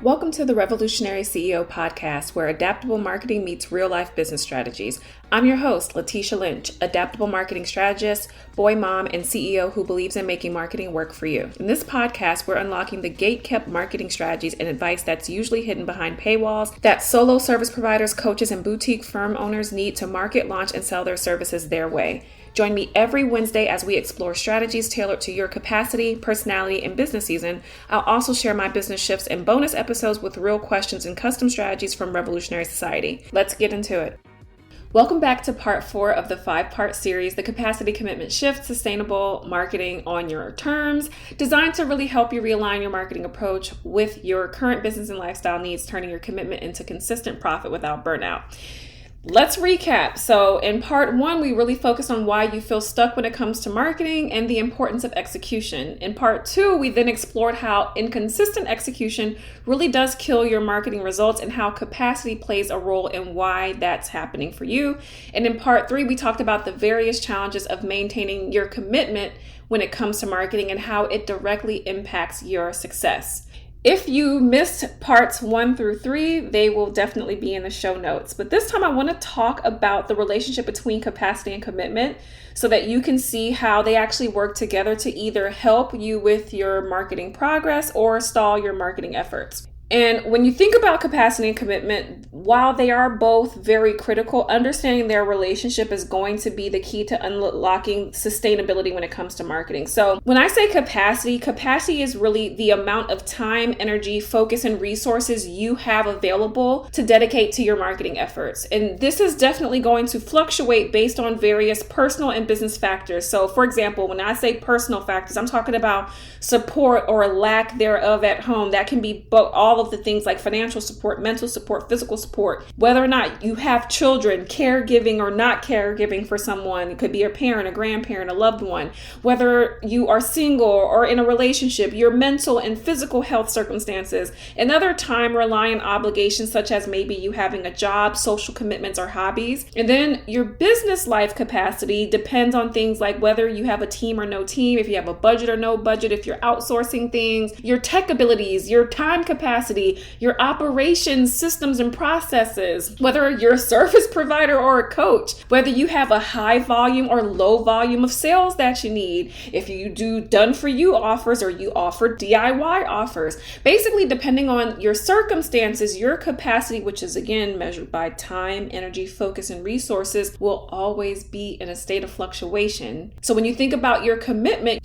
Welcome to the Revolutionary CEO podcast, where adaptable marketing meets real-life business strategies. I'm your host, Letitia Lynch, adaptable marketing strategist, boy mom, and CEO who believes in making marketing work for you. In this podcast, we're unlocking the gate-kept marketing strategies and advice that's usually hidden behind paywalls that solo service providers, coaches, and boutique firm owners need to market, launch, and sell their services their way. Join me every Wednesday as we explore strategies tailored to your capacity, personality, and business season. I'll also share my business shifts and bonus episodes with real questions and custom strategies from Revolutionary Society. Let's get into it. Welcome back to part 4 of the 5-part series, The Capacity Commitment Shift, Sustainable Marketing on Your Terms, designed to really help you realign your marketing approach with your current business and lifestyle needs, turning your commitment into consistent profit without burnout. Let's recap. So in part 1, we really focused on why you feel stuck when it comes to marketing and the importance of execution. In part 2, we then explored how inconsistent execution really does kill your marketing results and how capacity plays a role in why that's happening for you. And in part 3, we talked about the various challenges of maintaining your commitment when it comes to marketing and how it directly impacts your success. If you missed parts 1 through 3, they will definitely be in the show notes. But this time I want to talk about the relationship between capacity and commitment so that you can see how they actually work together to either help you with your marketing progress or stall your marketing efforts. And when you think about capacity and commitment, while they are both very critical, understanding their relationship is going to be the key to unlocking sustainability when it comes to marketing. So when I say capacity is really the amount of time, energy, focus, and resources you have available to dedicate to your marketing efforts. And this is definitely going to fluctuate based on various personal and business factors. So for example, when I say personal factors, I'm talking about support or lack thereof at home. That can be all of the things like financial support, mental support, physical support, whether or not you have children, caregiving or not caregiving for someone. It could be a parent, a grandparent, a loved one, whether you are single or in a relationship, your mental and physical health circumstances, and other time-reliant obligations such as maybe you having a job, social commitments, or hobbies. And then your business life capacity depends on things like whether you have a team or no team, if you have a budget or no budget, if you're outsourcing things, your tech abilities, your time capacity, your operations, systems, and processes, whether you're a service provider or a coach, whether you have a high volume or low volume of sales that you need, if you do done-for-you offers or you offer DIY offers. Basically, depending on your circumstances, your capacity, which is again measured by time, energy, focus, and resources, will always be in a state of fluctuation. So when you think about your commitment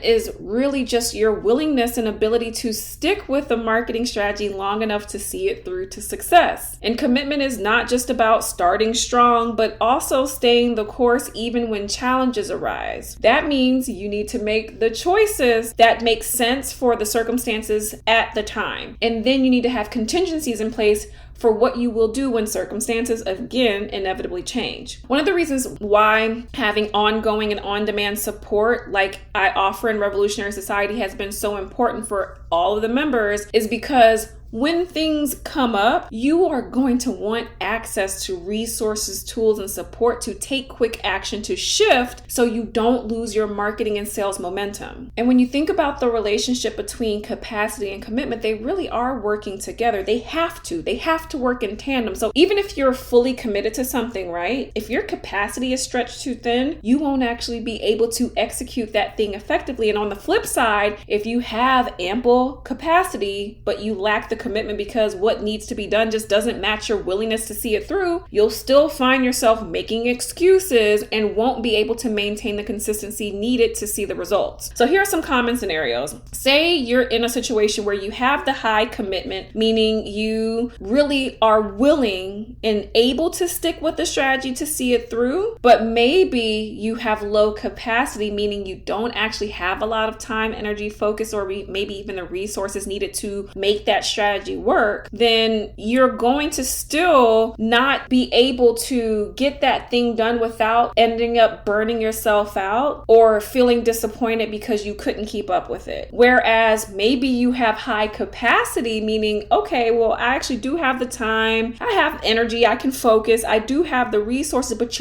is really just your willingness and ability to stick with the marketing strategy long enough to see it through to success. And commitment is not just about starting strong, but also staying the course even when challenges arise. That means you need to make the choices that make sense for the circumstances at the time. And then you need to have contingencies in place for what you will do when circumstances, again, inevitably change. One of the reasons why having ongoing and on-demand support like I offer in Revolutionary Society has been so important for all of the members is because when things come up, you are going to want access to resources, tools, and support to take quick action to shift so you don't lose your marketing and sales momentum. And when you think about the relationship between capacity and commitment, they really are working together. They have to work in tandem. So even if you're fully committed to something, right? If your capacity is stretched too thin, you won't actually be able to execute that thing effectively. And on the flip side, if you have ample capacity, but you lack the commitment because what needs to be done just doesn't match your willingness to see it through, you'll still find yourself making excuses and won't be able to maintain the consistency needed to see the results. So here are some common scenarios. Say you're in a situation where you have the high commitment, meaning you really are willing and able to stick with the strategy to see it through, but maybe you have low capacity, meaning you don't actually have a lot of time, energy, focus, or maybe even the resources needed to make that strategy work, then you're going to still not be able to get that thing done without ending up burning yourself out or feeling disappointed because you couldn't keep up with it. Whereas maybe you have high capacity, meaning, okay, well, I actually do have the time, I have energy, I can focus, I do have the resources, but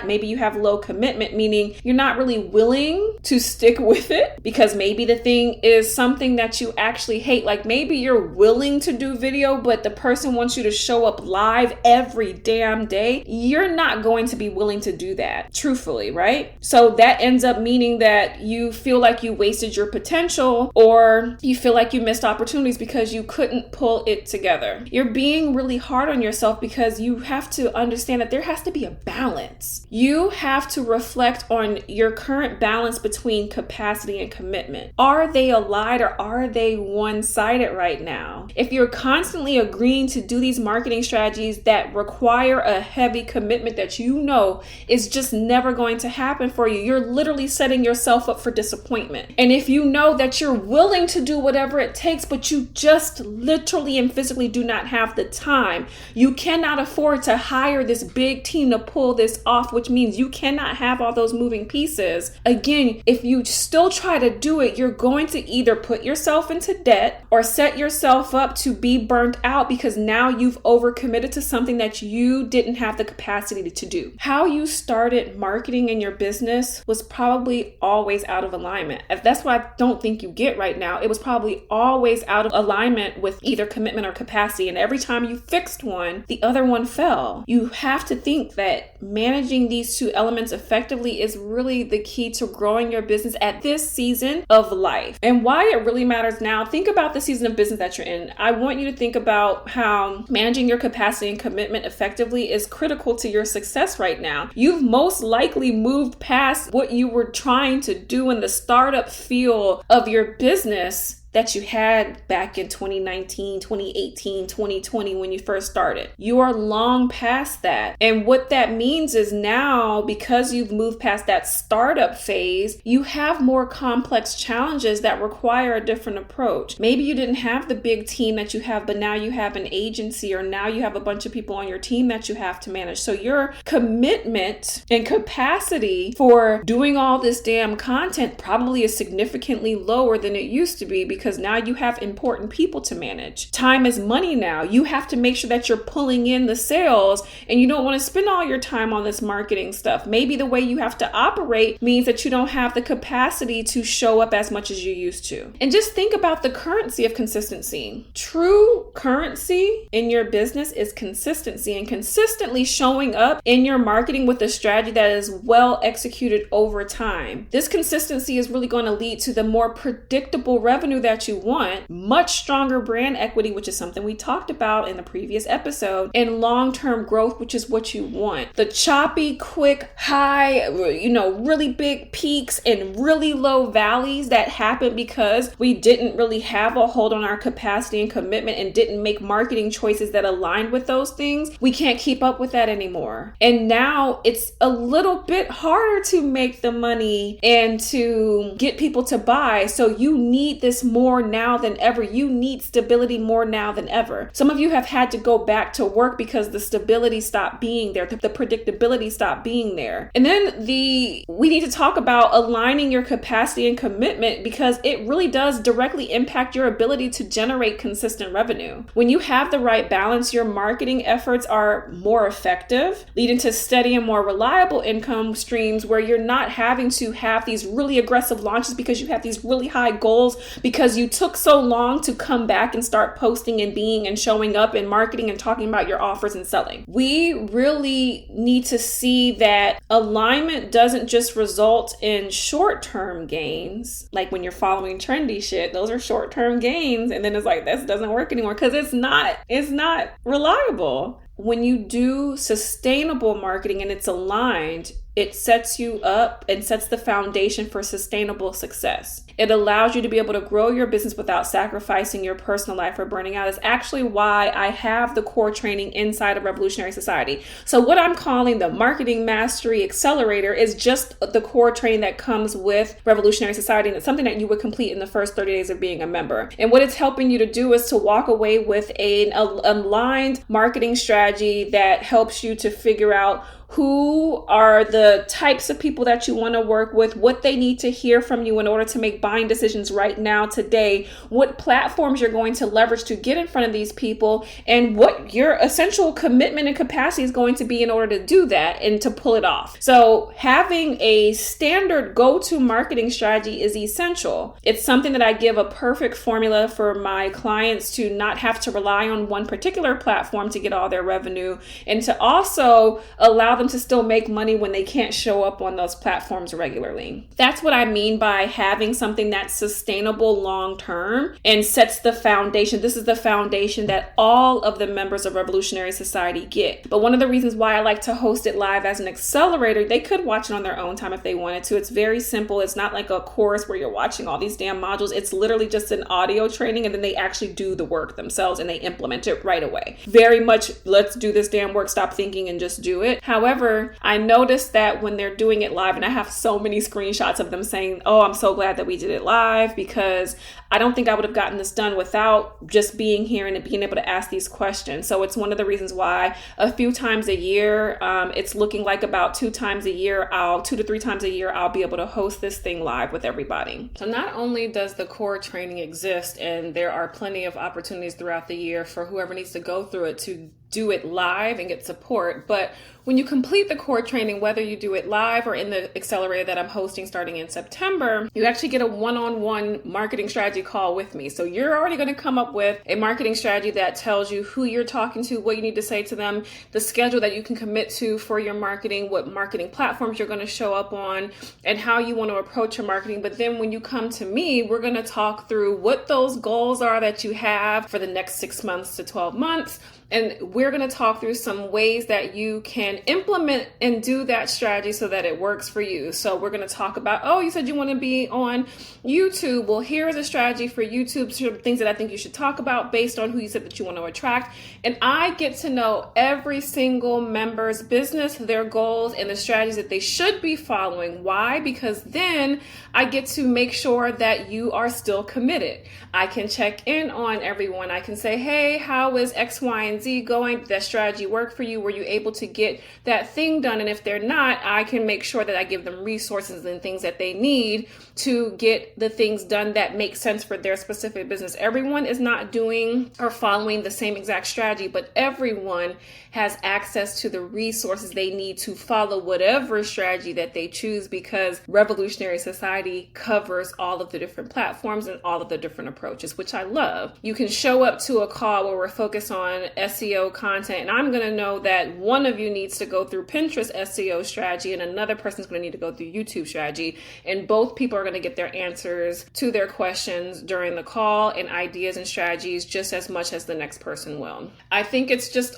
maybe you have low commitment, meaning you're not really willing to stick with it because maybe the thing is something that you actually hate. Like maybe you're willing willing to do video, but the person wants you to show up live every damn day, you're not going to be willing to do that, truthfully, right? So that ends up meaning that you feel like you wasted your potential, or you feel like you missed opportunities because you couldn't pull it together. You're being really hard on yourself because you have to understand that there has to be a balance. You have to reflect on your current balance between capacity and commitment. Are they aligned or are they one-sided right now? If you're constantly agreeing to do these marketing strategies that require a heavy commitment that you know is just never going to happen for you, you're literally setting yourself up for disappointment. And if you know that you're willing to do whatever it takes, but you just literally and physically do not have the time, you cannot afford to hire this big team to pull this off, which means you cannot have all those moving pieces. Again, if you still try to do it, you're going to either put yourself into debt or set yourself up to be burnt out because now you've overcommitted to something that you didn't have the capacity to do. How you started marketing in your business was probably always out of alignment. That's what I don't think you get right now. It was probably always out of alignment with either commitment or capacity. And every time you fixed one, the other one fell. You have to think that managing these two elements effectively is really the key to growing your business at this season of life. And why it really matters now, think about the season of business that you're in. I want you to think about how managing your capacity and commitment effectively is critical to your success right now. You've most likely moved past what you were trying to do in the startup feel of your business that you had back in 2019, 2018, 2020 when you first started. You are long past that. And what that means is now, because you've moved past that startup phase, you have more complex challenges that require a different approach. Maybe you didn't have the big team that you have, but now you have an agency, or now you have a bunch of people on your team that you have to manage. So your commitment and capacity for doing all this damn content probably is significantly lower than it used to be, because now you have important people to manage. Time is money now. You have to make sure that you're pulling in the sales, and you don't want to spend all your time on this marketing stuff. Maybe the way you have to operate means that you don't have the capacity to show up as much as you used to. And just think about the currency of consistency. True currency in your business is consistency, and consistently showing up in your marketing with a strategy that is well executed over time. This consistency is really going to lead to the more predictable revenue that you want, much stronger brand equity, which is something we talked about in the previous episode, and long-term growth, which is what you want. The choppy, quick, high, really big peaks and really low valleys that happen because we didn't really have a hold on our capacity and commitment and didn't make marketing choices that aligned with those things. We can't keep up with that anymore. And now it's a little bit harder to make the money and to get people to buy. So you need this more now than ever. You need stability more now than ever. Some of you have had to go back to work because the stability stopped being there. The predictability stopped being there. And then we need to talk about aligning your capacity and commitment, because it really does directly impact your ability to generate consistent revenue. When you have the right balance, your marketing efforts are more effective, leading to steady and more reliable income streams where you're not having to have these really aggressive launches because you have these really high goals, because you took so long to come back and start posting and being and showing up and marketing and talking about your offers and selling. We really need to see that alignment doesn't just result in short-term gains. Like when you're following trendy shit, those are short-term gains. And then it's like, this doesn't work anymore because it's not reliable. When you do sustainable marketing and it's aligned, it sets you up and sets the foundation for sustainable success. It allows you to be able to grow your business without sacrificing your personal life or burning out. Is actually why I have the core training inside of Revolutionary Society. So what I'm calling the Marketing Mastery Accelerator is just the core training that comes with Revolutionary Society. And it's something that you would complete in the first 30 days of being a member. And what it's helping you to do is to walk away with an aligned marketing strategy that helps you to figure out who are the types of people that you want to work with, what they need to hear from you in order to make buying decisions right now, today, what platforms you're going to leverage to get in front of these people, and what your essential commitment and capacity is going to be in order to do that and to pull it off. So having a standard go-to marketing strategy is essential. It's something that I give a perfect formula for my clients to not have to rely on one particular platform to get all their revenue, and to also allow them to still make money when they can't show up on those platforms regularly. That's what I mean by having something that's sustainable long-term and sets the foundation. This is the foundation that all of the members of Revolutionary Society get. But one of the reasons why I like to host it live as an accelerator, they could watch it on their own time if they wanted to. It's very simple. It's not like a course where you're watching all these damn modules. It's literally just an audio training, and then they actually do the work themselves and they implement it right away. Very much, let's do this damn work, stop thinking and just do it. However, I noticed that when they're doing it live, and I have so many screenshots of them saying, oh, I'm so glad that we did it live, because I don't think I would have gotten this done without just being here and being able to ask these questions. So it's one of the reasons why a few times a year, it's looking like about 2 to 3 times a year, I'll be able to host this thing live with everybody. So not only does the core training exist, and there are plenty of opportunities throughout the year for whoever needs to go through it to do it live and get support, but when you complete the core training, whether you do it live or in the accelerator that I'm hosting starting in September, you actually get a one-on-one marketing strategy call with me. So you're already going to come up with a marketing strategy that tells you who you're talking to, what you need to say to them, the schedule that you can commit to for your marketing, what marketing platforms you're going to show up on, and how you want to approach your marketing. But then when you come to me, we're going to talk through what those goals are that you have for the next 6 months to 12 months. And we're going to talk through some ways that you can implement and do that strategy so that it works for you. So we're going to talk about, oh, you said you want to be on YouTube. Well, here's a strategy for YouTube, some things that I think you should talk about based on who you said that you want to attract. And I get to know every single member's business, their goals, and the strategies that they should be following. Why? Because then I get to make sure that you are still committed. I can check in on everyone. I can say, hey, how is X, Y, and Z going? Did that strategy work for you? Were you able to get that thing done? And if they're not, I can make sure that I give them resources and things that they need to get the things done that make sense for their specific business. Everyone is not doing or following the same exact strategy, but everyone has access to the resources they need to follow whatever strategy that they choose, because Revolutionary Society covers all of the different platforms and all of the different approaches, which I love. You can show up to a call where we're focused on SEO content, and I'm going to know that one of you needs to go through Pinterest SEO strategy and another person's going to need to go through YouTube strategy, and both people are going to get their answers to their questions during the call and ideas and strategies just as much as the next person will. I think it's just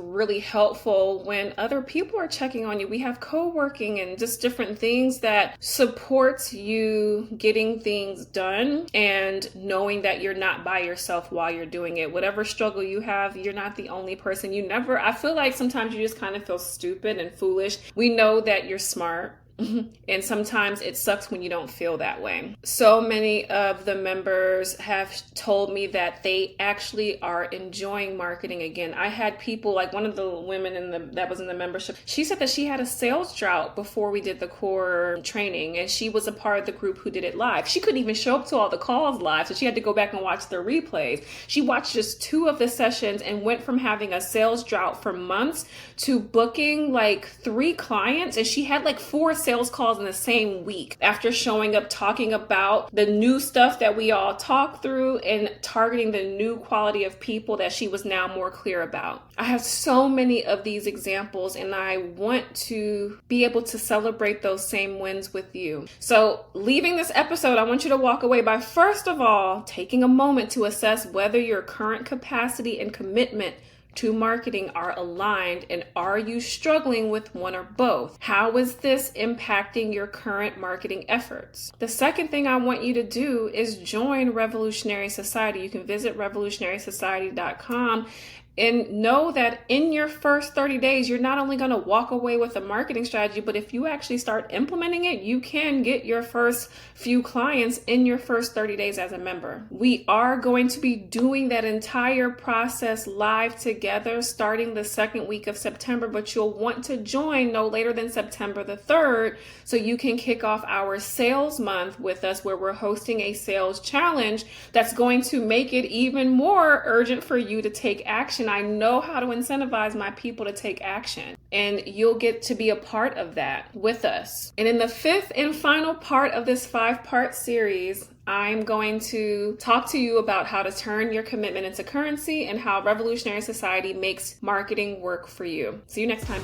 really helpful when other people are checking on you. We have co-working and just different things that supports you getting things done and knowing that you're not by yourself while you're doing it. Whatever struggle you have, you're not the only person. I feel like sometimes you just kind of feel stupid and foolish. We know that you're smart. And sometimes it sucks when you don't feel that way. So many of the members have told me that they actually are enjoying marketing again. I had people, like one of the women that was in the membership, she said that she had a sales drought before we did the core training, and she was a part of the group who did it live. She couldn't even show up to all the calls live, so she had to go back and watch the replays. She watched just 2 of the sessions and went from having a sales drought for months to booking like 3 clients, and she had like 4 sales calls in the same week after showing up, talking about the new stuff that we all talk through and targeting the new quality of people that she was now more clear about. I have so many of these examples, and I want to be able to celebrate those same wins with you. So leaving this episode, I want you to walk away by, first of all, taking a moment to assess whether your current capacity and commitment to marketing are aligned, and are you struggling with one or both? How is this impacting your current marketing efforts? The second thing I want you to do is join Revolutionary Society. You can visit revolutionarysociety.com And know that in your first 30 days, you're not only going to walk away with a marketing strategy, but if you actually start implementing it, you can get your first few clients in your first 30 days as a member. We are going to be doing that entire process live together starting the second week of September, but you'll want to join no later than September the 3rd so you can kick off our sales month with us, where we're hosting a sales challenge that's going to make it even more urgent for you to take action. I know how to incentivize my people to take action, and you'll get to be a part of that with us. And in the 5th and final part of this 5-part series, I'm going to talk to you about how to turn your commitment into currency and how Revolutionary Society makes marketing work for you. See you next time.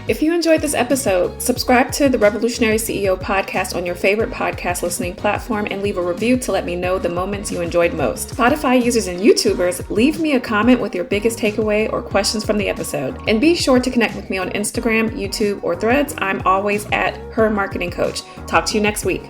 If you enjoyed this episode, subscribe to the Revolutionary CEO podcast on your favorite podcast listening platform and leave a review to let me know the moments you enjoyed most. Spotify users and YouTubers, leave me a comment with your biggest takeaway or questions from the episode. And be sure to connect with me on Instagram, YouTube, or Threads. I'm always at Her Marketing Coach. Talk to you next week.